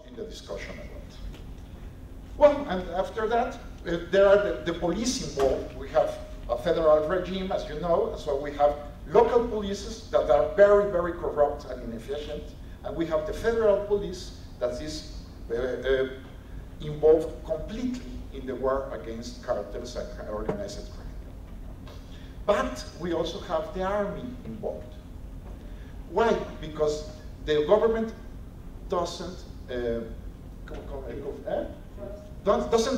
in the discussion about. Well, and after that, there are the police involved. We have a federal regime, as you know, so we have local polices that are very, very corrupt and inefficient, and we have the federal police that is involved completely in the war against cartels and organized crime. But we also have the army involved. Why? Because the government doesn't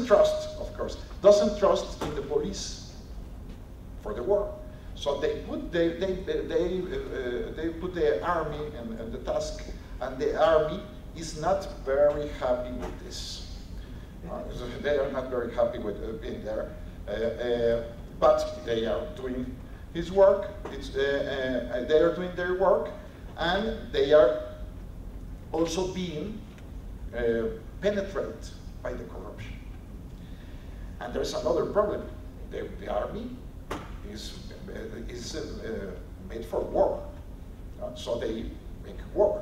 trust, of course, doesn't trust in the police for the war. So they put the army and the task, and the army is not very happy with this. They are not very happy with being there, but they are doing his work. They are doing their work, and they are also being penetrated by the corruption. And there's another problem. The army is made for war, so they make war.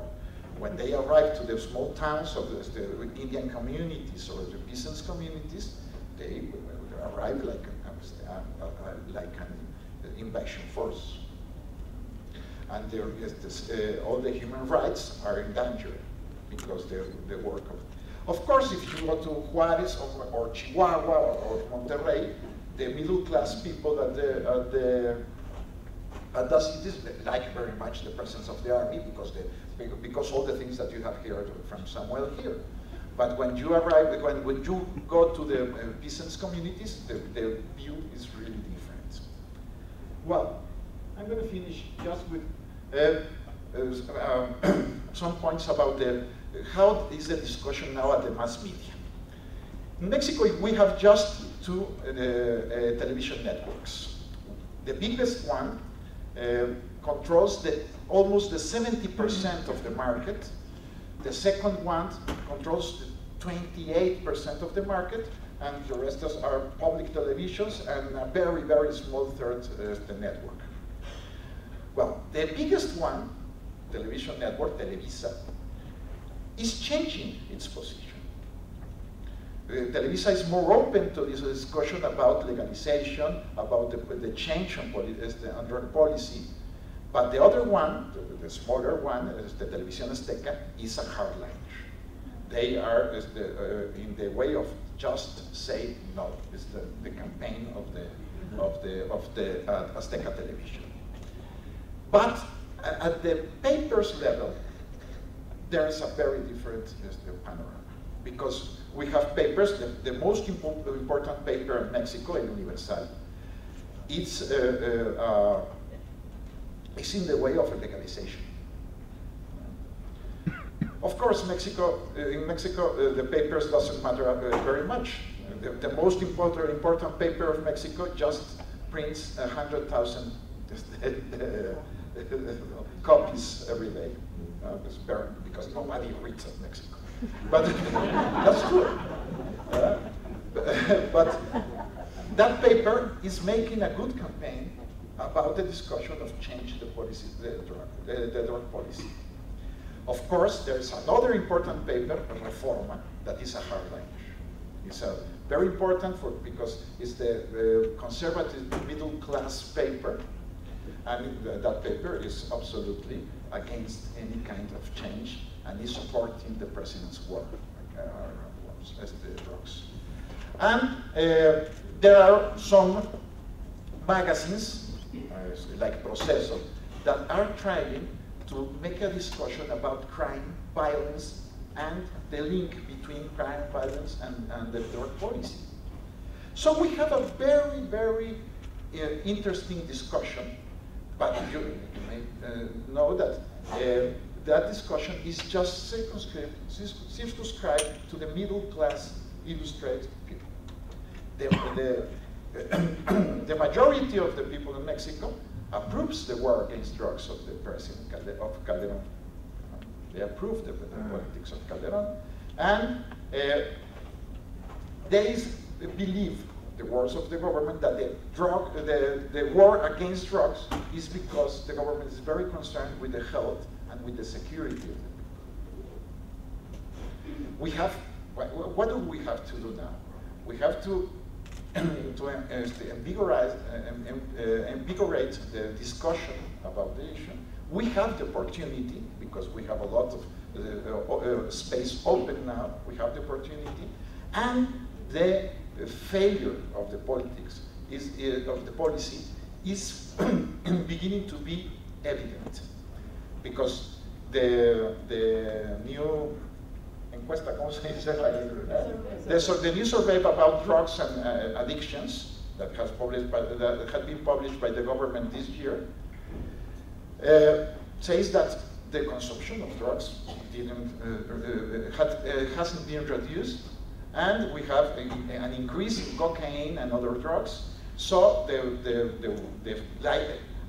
When they arrive to the small towns of the Indian communities or the peasants communities, they arrive like an invasion force. And all the human rights are in danger because the work of course, if you go to Juarez or Chihuahua or Monterrey, the middle class people at the cities like very much the presence of the army because all the things that you have here from Samuel here. But when you arrive, when you go to the peasants communities, the view is really different. Well, I'm going to finish just with some points about how is the discussion now at the mass media. In Mexico, we have just two television networks. The biggest one controls almost the 70% of the market. The second one controls 28% of the market, and the rest are public televisions and a very, very small third the network. Well, the biggest one, television network, Televisa, is changing its position. Televisa is more open to this discussion about legalization, about the change on drug policy. But the other one, the smaller one, the Televisión Azteca, is a hardliner. They are in the way of just say no. It's the campaign of the Azteca television. But at the papers level, there is a very different panorama, because we have papers. The most important paper in Mexico, El Universal, it's in the way of legalization. Of course, in Mexico, the papers doesn't matter very much. The most important paper of Mexico just prints 100,000 copies every day. Because nobody reads in Mexico. But that's true. But that paper is making a good campaign about the discussion of change the policy, the drug policy. Of course, there's another important paper, Reforma, that is a hardliner. It's very important because it's the conservative middle class paper, and that paper is absolutely against any kind of change and is supporting the president's war as the drugs. And there are some magazines, like Proceso, that are trying to make a discussion about crime, violence, and the link between crime, violence, and the drug policy. So we have a very, very interesting discussion, but you may know that that discussion is just circumscribed to the middle class illustrated people. The majority of the people in Mexico approves the war against drugs of the president of Calderon. They approve the politics of Calderon, and they believe, the words of the government, that the war against drugs is because the government is very concerned with the health and with the security of the people. we have, what do we have to do now? We have to invigorate the discussion about the issue. We have the opportunity, because we have a lot of space open now, we have the opportunity, and the failure of the politics of the policy is beginning to be evident, because the new encuesta, ¿cómo se dice? The new survey about drugs and addictions that had been published by the government this year says that the consumption of drugs hasn't been reduced, and we have an increase in cocaine and other drugs. So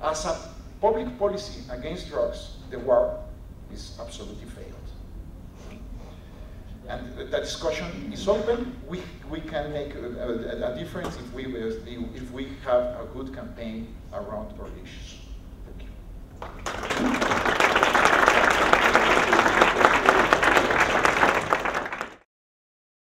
as a public policy against drugs, the war is absolutely failed. And that discussion is open. We can make a difference if we have a good campaign around our issues. Thank you.